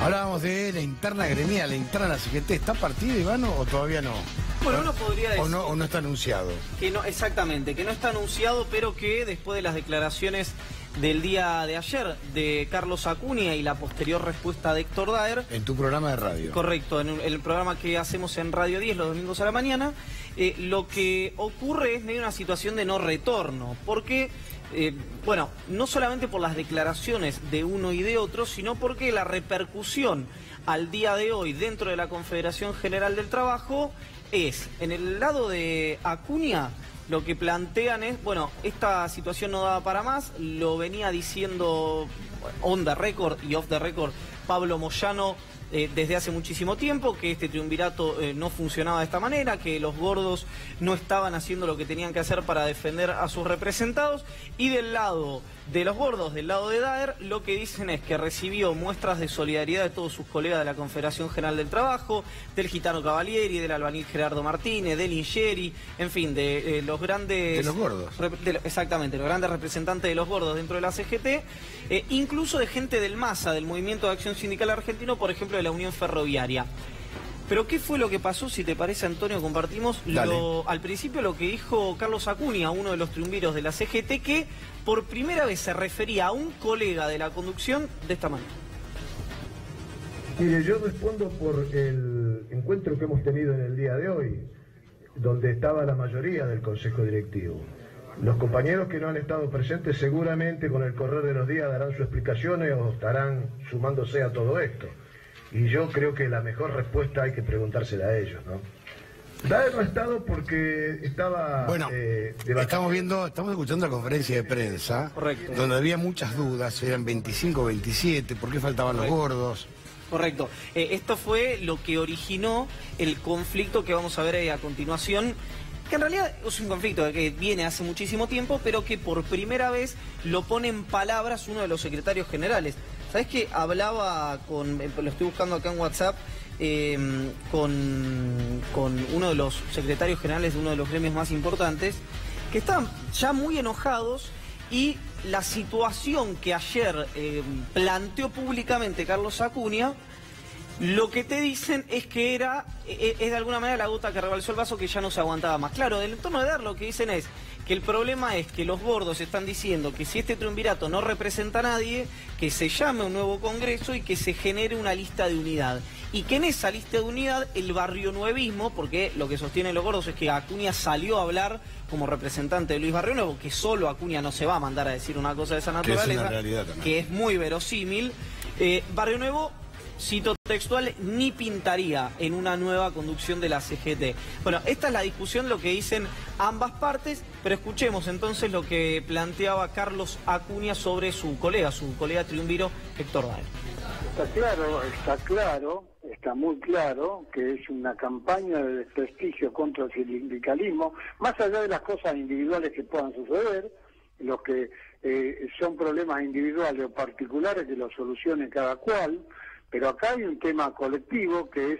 Hablábamos de la interna gremial, la interna de la CGT. ¿Está partida, Iván, o todavía no? Bueno, uno podría decir... O no está anunciado. Que no, exactamente, que no está anunciado, pero que después de las declaraciones del día de ayer de Carlos Acuña y la posterior respuesta de Héctor Daer... En tu programa de radio. Correcto, en el programa que hacemos en Radio 10 los domingos a la mañana, lo que ocurre es medio una situación de no retorno, porque... bueno, no solamente por las declaraciones de uno y de otro, sino porque la repercusión al día de hoy dentro de la Confederación General del Trabajo es, en el lado de Acuña, lo que plantean es, bueno, esta situación no daba para más, lo venía diciendo on the record y off the record Pablo Moyano desde hace muchísimo tiempo, que este triunvirato no funcionaba de esta manera, que los gordos no estaban haciendo lo que tenían que hacer para defender a sus representados, y del lado de los gordos, del lado de Daer, lo que dicen es que recibió muestras de solidaridad de todos sus colegas de la Confederación General del Trabajo, del Gitano Cavalieri, del albanil Gerardo Martínez, del Ingeri, en fin, de los grandes... De los gordos. Exactamente, los grandes representantes de los gordos dentro de la CGT, incluso de gente del MASA, del Movimiento de Acción Sindical Argentino, por ejemplo, de la Unión Ferroviaria. Pero ¿qué fue lo que pasó? Si te parece, Antonio, compartimos al principio lo que dijo Carlos Acuña, uno de los triunviros de la CGT, que por primera vez se refería a un colega de la conducción de esta manera. Mire, yo respondo por el encuentro que hemos tenido en el día de hoy, donde estaba la mayoría del Consejo Directivo. Los compañeros que no han estado presentes seguramente con el correr de los días darán sus explicaciones o estarán sumándose a todo esto. Y yo creo que la mejor respuesta hay que preguntársela a ellos, ¿no? Daer no ha estado porque estaba... Bueno, estamos escuchando la conferencia de prensa, correcto, donde había muchas dudas, eran 25, 27, ¿por qué faltaban los gordos? Correcto. Esto fue lo que originó el conflicto que vamos a ver a continuación, que en realidad es un conflicto que viene hace muchísimo tiempo, pero que por primera vez lo pone en palabras uno de los secretarios generales. ¿Sabés que hablaba con, lo estoy buscando acá en WhatsApp, con uno de los secretarios generales de uno de los gremios más importantes, que estaban ya muy enojados, y la situación que ayer planteó públicamente Carlos Acuña, lo que te dicen es que es de alguna manera la gota que rebalsó el vaso, que ya no se aguantaba más. Claro, del entorno de Daer lo que dicen es que el problema es que los gordos están diciendo que si este triunvirato no representa a nadie, que se llame un nuevo congreso y que se genere una lista de unidad. Y que en esa lista de unidad el barrionuevismo, porque lo que sostienen los gordos es que Acuña salió a hablar como representante de Luis Barrionuevo, que solo Acuña no se va a mandar a decir una cosa de esa naturaleza, que es una realidad también, que es muy verosímil. Barrionuevo, cito textual, ni pintaría en una nueva conducción de la CGT. Bueno, esta es la discusión, lo que dicen ambas partes, pero escuchemos entonces lo que planteaba Carlos Acuña sobre su colega triunviro Héctor Daer. Está muy claro que es una campaña de desprestigio contra el sindicalismo, más allá de las cosas individuales que puedan suceder, los que son problemas individuales o particulares que los solucione cada cual. Pero acá hay un tema colectivo que es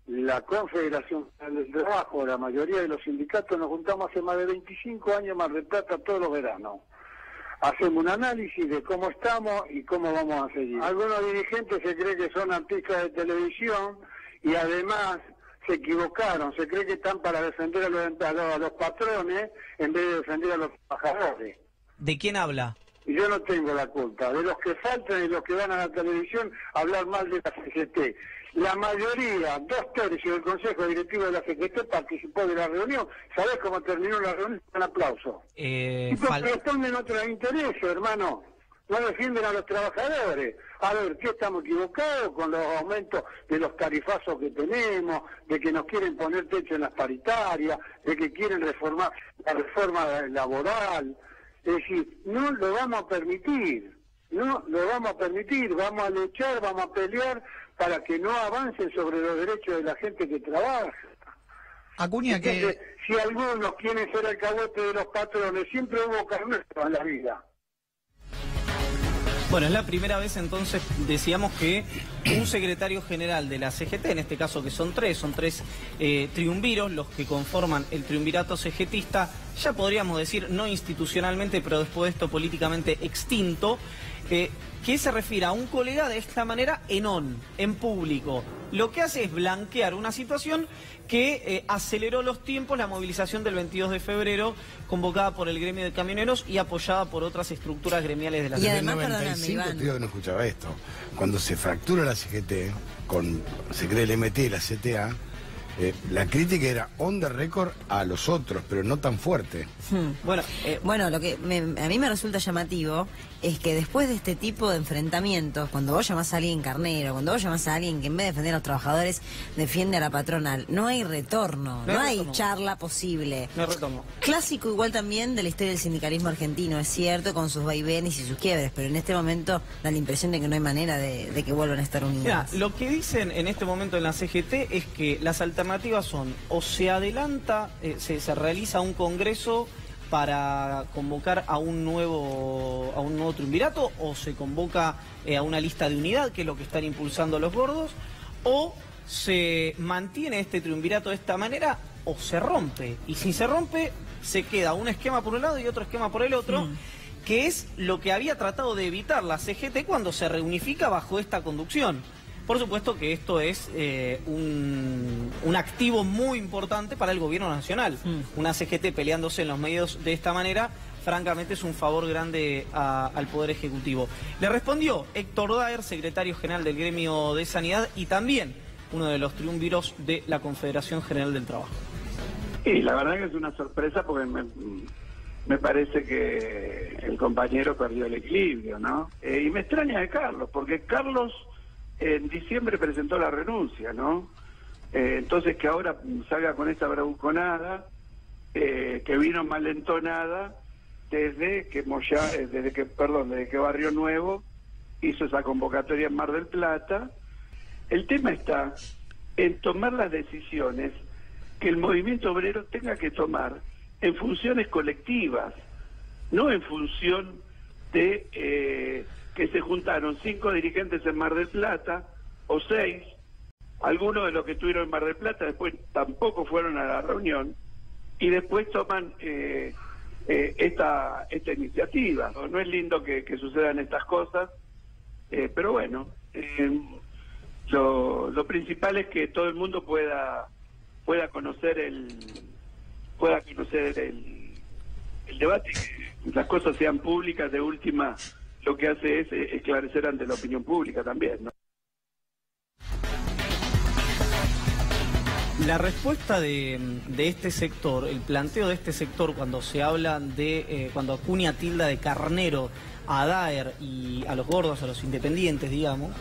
la Confederación del Trabajo. La mayoría de los sindicatos nos juntamos hace más de 25 años en Mar del Plata todos los veranos. Hacemos un análisis de cómo estamos y cómo vamos a seguir. Algunos dirigentes se creen que son artistas de televisión y además se equivocaron. Se cree que están para defender a los patrones en vez de defender a los trabajadores. ¿De quién habla? Y yo no tengo la culpa, de los que faltan y los que van a la televisión a hablar mal de la CGT. La mayoría, 2/3 del Consejo Directivo de la CGT participó de la reunión. ¿Sabés cómo terminó la reunión? Un aplauso. Y responden otros intereses, hermano. No defienden a los trabajadores. A ver, ¿qué estamos equivocados con los aumentos de los tarifazos que tenemos, de que nos quieren poner techo en las paritarias, de que quieren reformar la reforma laboral? Es decir, no lo vamos a permitir, vamos a luchar, vamos a pelear para que no avancen sobre los derechos de la gente que trabaja. Acuña, entonces, si algunos quieren ser alcahuete de los patrones, siempre hubo carneros en la vida. Bueno, es la primera vez entonces, decíamos, que un secretario general de la CGT, en este caso que son tres triunviros los que conforman el triunvirato CGTista, ya podríamos decir, no institucionalmente, pero después de esto políticamente extinto, que se refiere a un colega de esta manera en público. Lo que hace es blanquear una situación que aceleró los tiempos, la movilización del 22 de febrero, convocada por el gremio de camioneros y apoyada por otras estructuras gremiales de la ciudad. Y además, perdóname, Iván, tío, que no escuchaba esto. Cuando se fractura la CGT, se cree el MT y la CTA, la crítica era on the record a los otros, pero no tan fuerte. Bueno, lo que a mí me resulta llamativo es que después de este tipo de enfrentamientos, cuando vos llamás a alguien carnero, cuando vos llamás a alguien que en vez de defender a los trabajadores defiende a la patronal, no hay retorno, no hay charla posible. No retomo. Clásico igual también de la historia del sindicalismo argentino, es cierto, con sus vaivenes y sus quiebres, pero en este momento da la impresión de que no hay manera de que vuelvan a estar unidos. Mira, lo que dicen en este momento en la CGT es que las alternativas son, o se adelanta, se realiza un congreso para convocar a un nuevo triunvirato, o se convoca a una lista de unidad, que es lo que están impulsando los gordos, o se mantiene este triunvirato de esta manera, o se rompe. Y si se rompe, se queda un esquema por un lado y otro esquema por el otro, que es lo que había tratado de evitar la CGT cuando se reunifica bajo esta conducción. Por supuesto que esto es un activo muy importante para el gobierno nacional. Una CGT peleándose en los medios de esta manera, francamente es un favor grande al Poder Ejecutivo. Le respondió Héctor Daer, secretario general del Gremio de Sanidad y también uno de los triunviros de la Confederación General del Trabajo. Y la verdad que es una sorpresa porque me parece que el compañero perdió el equilibrio, ¿no? Y me extraña de Carlos, porque Carlos en diciembre presentó la renuncia, ¿no? Entonces que ahora salga con esta bravuconada, que vino malentonada desde que Barrio Nuevo hizo esa convocatoria en Mar del Plata. El tema está en tomar las decisiones que el movimiento obrero tenga que tomar en funciones colectivas, no en función de que se juntaron 5 dirigentes en Mar del Plata, o 6, algunos de los que estuvieron en Mar del Plata después tampoco fueron a la reunión, y después toman esta iniciativa. No es lindo que sucedan estas cosas, pero bueno, lo principal es que todo el mundo pueda conocer el debate, que las cosas sean públicas. De última, lo que hace es esclarecer ante la opinión pública también, ¿no? La respuesta de este sector, el planteo de este sector cuando se habla de, cuando acuña tilda de carnero a Daer y a los gordos, a los independientes, digamos,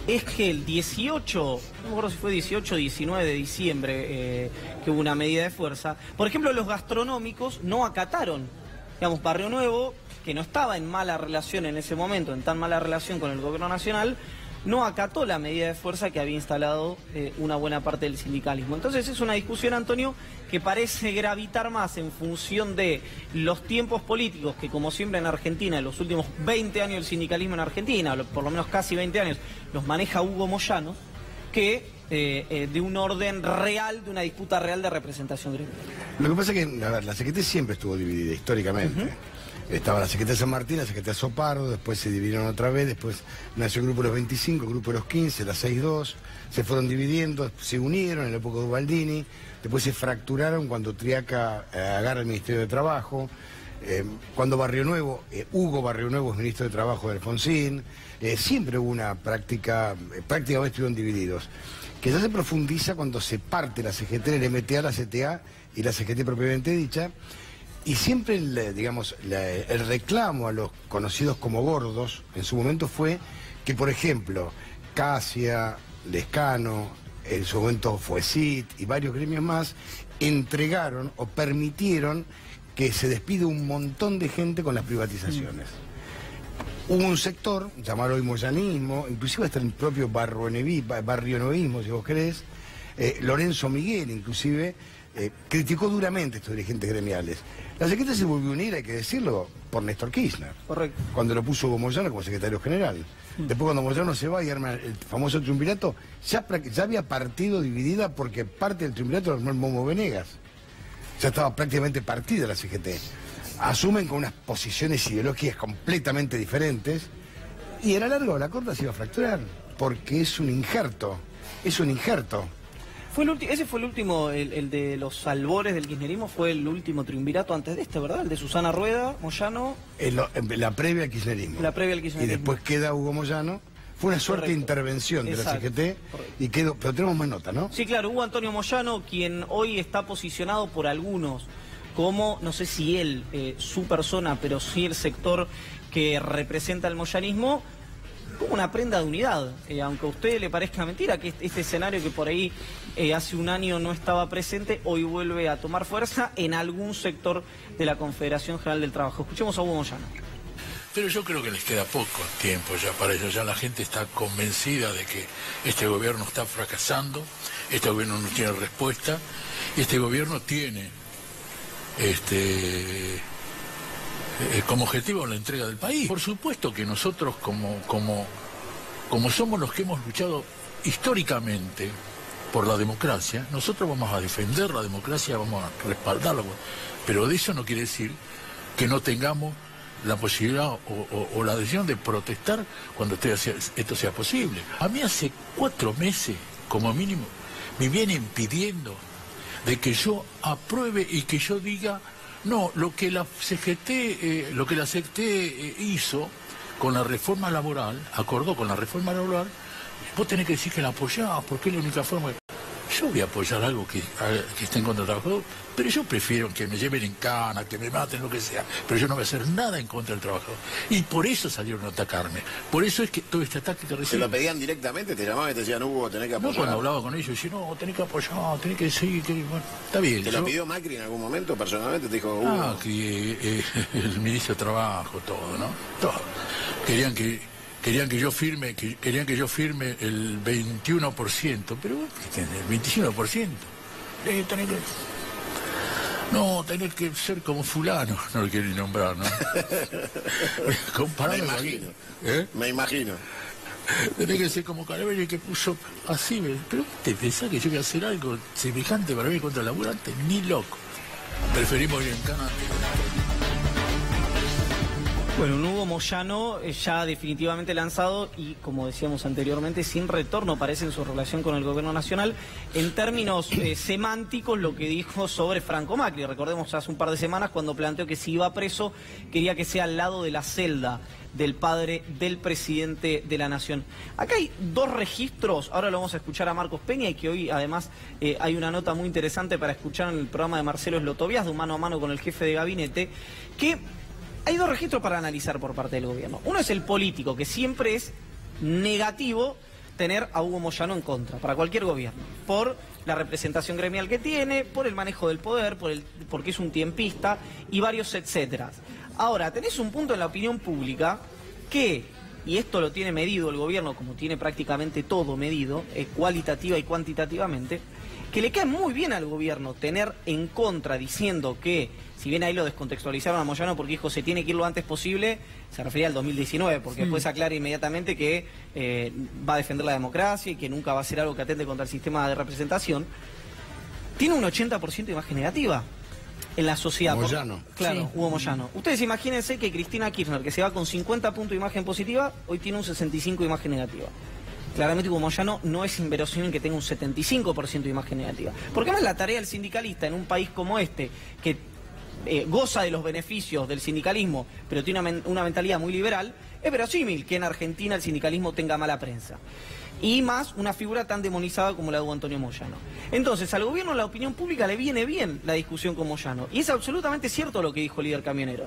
es que el 18, no me acuerdo si fue 18 o 19 de diciembre, que hubo una medida de fuerza, por ejemplo, los gastronómicos no acataron, digamos, Barrio Nuevo, que no estaba en mala relación en ese momento, en tan mala relación con el gobierno nacional, no acató la medida de fuerza que había instalado una buena parte del sindicalismo. Entonces es una discusión, Antonio, que parece gravitar más en función de los tiempos políticos que, como siempre en Argentina, en los últimos 20 años del sindicalismo en Argentina, por lo menos casi 20 años, los maneja Hugo Moyano, que de un orden real, de una disputa real de representación gremial. Lo que pasa es que, a ver, la CGT siempre estuvo dividida históricamente. Estaba la CGT de San Martín, la CGT de Sopardo, después se dividieron otra vez, después nació el grupo de los 25, el grupo de los 15, la 6-2, se fueron dividiendo, se unieron en la época de Ubaldini, después se fracturaron cuando Triaca agarra el Ministerio de Trabajo, cuando Barrio Nuevo, Hugo Barrio Nuevo es ministro de Trabajo de Alfonsín, siempre hubo una prácticamente estuvieron divididos, que ya se profundiza cuando se parte la CGT, el MTA, la CTA y la CGT propiamente dicha. Y siempre, el reclamo a los conocidos como gordos, en su momento fue que, por ejemplo, Casia, Lescano, en su momento Fuesit y varios gremios más, entregaron o permitieron que se despide un montón de gente con las privatizaciones. Hubo un sector, llamado hoy moyanismo, inclusive hasta el propio barrionovismo, si vos querés, Lorenzo Miguel, inclusive, criticó duramente a estos dirigentes gremiales. La CGT se volvió a unir, hay que decirlo, por Néstor Kirchner. Correcto. Cuando lo puso Hugo Moyano como secretario general. Después, cuando Moyano se va y arma el famoso triunvirato, ya había partido dividida porque parte del triunvirato lo armó el Momo Venegas. Ya estaba prácticamente partida la CGT. Asumen con unas posiciones ideológicas completamente diferentes y a la larga o a la corta se iba a fracturar, porque es un injerto, es un injerto. Ese fue el último, el de los albores del kirchnerismo, fue el último triunvirato antes de este, ¿verdad? El de Susana Rueda, Moyano. La previa al kirchnerismo. La previa al kirchnerismo. Y después queda Hugo Moyano. Fue una suerte de intervención de la CGT y quedó, pero tenemos más nota, ¿no? Sí, claro, Hugo Antonio Moyano, quien hoy está posicionado por algunos como, no sé si él, su persona, pero sí el sector que representa el moyanismo, como una prenda de unidad, aunque a usted le parezca mentira que este escenario que por ahí hace un año no estaba presente, hoy vuelve a tomar fuerza en algún sector de la Confederación General del Trabajo. Escuchemos a Hugo Moyano. Pero yo creo que les queda poco tiempo ya para ello. Ya la gente está convencida de que este gobierno está fracasando, este gobierno no tiene respuesta, y este gobierno tiene como objetivo la entrega del país. Por supuesto que nosotros como somos los que hemos luchado históricamente por la democracia, nosotros vamos a defender la democracia, vamos a respaldarla, pero de eso no quiere decir que no tengamos la posibilidad o la decisión de protestar cuando esto sea posible. A mí hace 4 meses, como mínimo, me vienen pidiendo de que yo apruebe y que yo diga, no, lo que la CGT, hizo con la reforma laboral, acordó con la reforma laboral, vos tenés que decir que la apoyás, porque es la única forma. Yo voy a apoyar algo que esté en contra del trabajador, pero yo prefiero que me lleven en cana, que me maten, lo que sea, pero yo no voy a hacer nada en contra del trabajador. Y por eso salieron a atacarme. Por eso es que todo este ataque que recibí... ¿Te lo pedían directamente? ¿Te llamaban y te decían, Hugo, tenés que apoyar? No, cuando hablaba con ellos, decía, no, tenés que apoyar, tenés que seguir, bueno, está bien. ¿Te lo pidió Macri en algún momento personalmente? Te dijo, Hugo... que el ministro de Trabajo, todo, ¿no? Todo. Querían que yo firme el 21%, pero el 21%. Tenés que ser como fulano, no lo quieren nombrar, ¿no? Me imagino. Me imagino. Tenés que ser como Calavera que puso así, pero ¿te pensás que yo voy a hacer algo semejante para mí contra el laburante? Ni loco. Preferimos ir en cana. Bueno, un Hugo Moyano ya definitivamente lanzado y, como decíamos anteriormente, sin retorno parece en su relación con el gobierno nacional. En términos semánticos, lo que dijo sobre Franco Macri. Recordemos hace un par de semanas cuando planteó que si iba preso, quería que sea al lado de la celda del padre del presidente de la Nación. Acá hay 2 registros, ahora lo vamos a escuchar a Marcos Peña y que hoy además hay una nota muy interesante para escuchar en el programa de Marcelo Slotovias, de Un Mano a Mano con el jefe de gabinete, que... Hay 2 registros para analizar por parte del gobierno. Uno es el político, que siempre es negativo tener a Hugo Moyano en contra, para cualquier gobierno, por la representación gremial que tiene, por el manejo del poder, porque es un tiempista y varios etcétera. Ahora, tenés un punto en la opinión pública que, y esto lo tiene medido el gobierno, como tiene prácticamente todo medido, cualitativa y cuantitativamente, que le cae muy bien al gobierno tener en contra diciendo que, si bien ahí lo descontextualizaron a Moyano porque dijo se tiene que ir lo antes posible, se refería al 2019, porque después aclara inmediatamente que va a defender la democracia y que nunca va a hacer algo que atente contra el sistema de representación, tiene un 80% de imagen negativa en la sociedad. Moyano. Claro, Sí. Hugo Moyano. Ustedes imagínense que Cristina Kirchner, que se va con 50 puntos de imagen positiva, hoy tiene un 65% de imagen negativa. Claramente Hugo Moyano no es inverosímil que tenga un 75% de imagen negativa. Porque además la tarea del sindicalista en un país como este, que goza de los beneficios del sindicalismo, pero tiene una mentalidad muy liberal, es verosímil que en Argentina el sindicalismo tenga mala prensa. Y más una figura tan demonizada como la de Hugo Antonio Moyano. Entonces, al gobierno, a la opinión pública le viene bien la discusión con Moyano. Y es absolutamente cierto lo que dijo el líder camionero.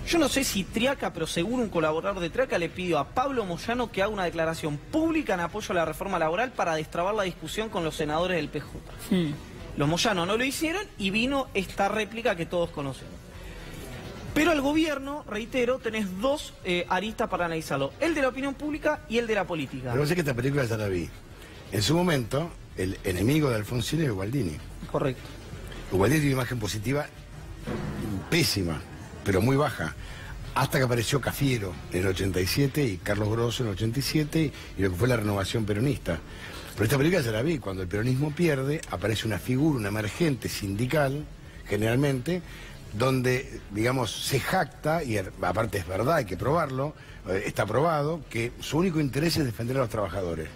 Yo no sé si Triaca, pero seguro un colaborador de Triaca le pidió a Pablo Moyano que haga una declaración pública en apoyo a la reforma laboral para destrabar la discusión con los senadores del PJ. Los Moyano no lo hicieron y vino esta réplica que todos conocemos. Pero al gobierno, reitero, tenés 2 aristas para analizarlo. El de la opinión pública y el de la política. Pero sé que esta película ya la vi. En su momento, el enemigo de Alfonsín era Gualdini. Correcto. Gualdini tiene una imagen positiva pésima, pero muy baja. Hasta que apareció Cafiero en el 87 y Carlos Grosso en el 87 y lo que fue la renovación peronista. Pero esta película ya la vi. Cuando el peronismo pierde, aparece una figura, una emergente sindical generalmente, donde, digamos, se jacta, y aparte es verdad, hay que probarlo, está probado, que su único interés es defender a los trabajadores.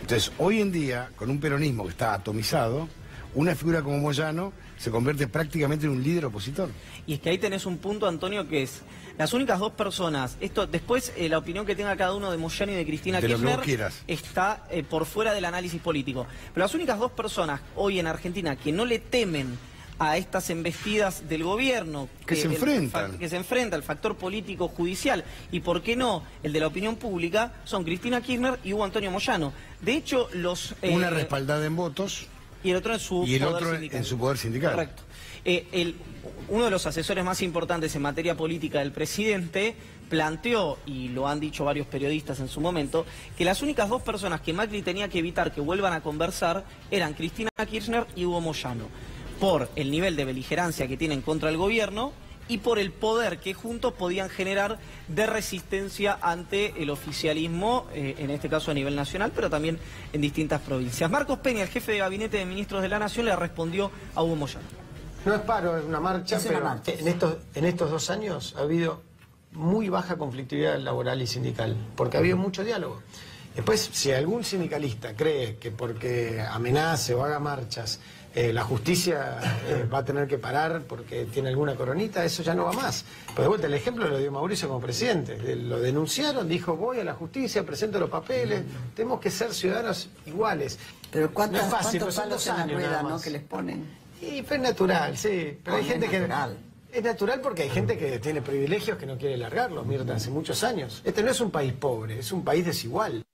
Entonces, hoy en día, con un peronismo que está atomizado, una figura como Moyano se convierte prácticamente en un líder opositor. Y es que ahí tenés un punto, Antonio, que es las únicas dos personas, esto después la opinión que tenga cada uno de Moyano y de Cristina Kirchner está por fuera del análisis político. Pero las únicas dos personas hoy en Argentina que no le temen a estas embestidas del gobierno, que se enfrenta el factor político judicial y por qué no el de la opinión pública, son Cristina Kirchner y Hugo Antonio Moyano. De hecho, una respaldada en votos y el otro en su poder sindical. Correcto. Uno de los asesores más importantes en materia política del presidente planteó, y lo han dicho varios periodistas en su momento, que las únicas dos personas que Macri tenía que evitar que vuelvan a conversar eran Cristina Kirchner y Hugo Moyano, por el nivel de beligerancia que tienen contra el gobierno y por el poder que juntos podían generar de resistencia ante el oficialismo, en este caso a nivel nacional, pero también en distintas provincias. Marcos Peña, el jefe de gabinete de ministros de la Nación, le respondió a Hugo Moyano. No es paro, es una marcha, pero en estos 2 años ha habido muy baja conflictividad laboral y sindical, porque ha habido mucho diálogo. Después, si algún sindicalista cree que porque amenace o haga marchas, la justicia va a tener que parar porque tiene alguna coronita, eso ya no va más. Pero de vuelta, el ejemplo lo dio Mauricio como presidente. Lo denunciaron, dijo, voy a la justicia, presento los papeles, tenemos que ser ciudadanos iguales. Pero no es fácil, ¿cuántos palos en la rueda, no, que les ponen? Y pues es natural, sí. Pero hay gente que... Es natural porque hay gente que tiene privilegios que no quiere largarlos, Mirta, hace muchos años. Este no es un país pobre, es un país desigual.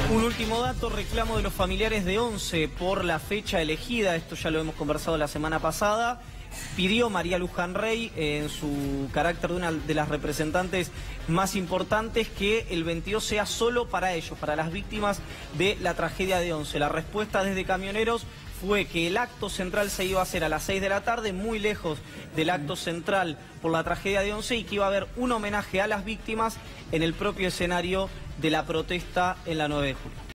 Un último dato, reclamo de los familiares de Once por la fecha elegida, esto ya lo hemos conversado la semana pasada. Pidió María Luján Rey, en su carácter de una de las representantes más importantes, que el 22 sea solo para ellos, para las víctimas de la tragedia de Once. La respuesta desde Camioneros fue que el acto central se iba a hacer a las 6 de la tarde, muy lejos del acto central por la tragedia de Once, y que iba a haber un homenaje a las víctimas en el propio escenario de la protesta en la 9 de julio.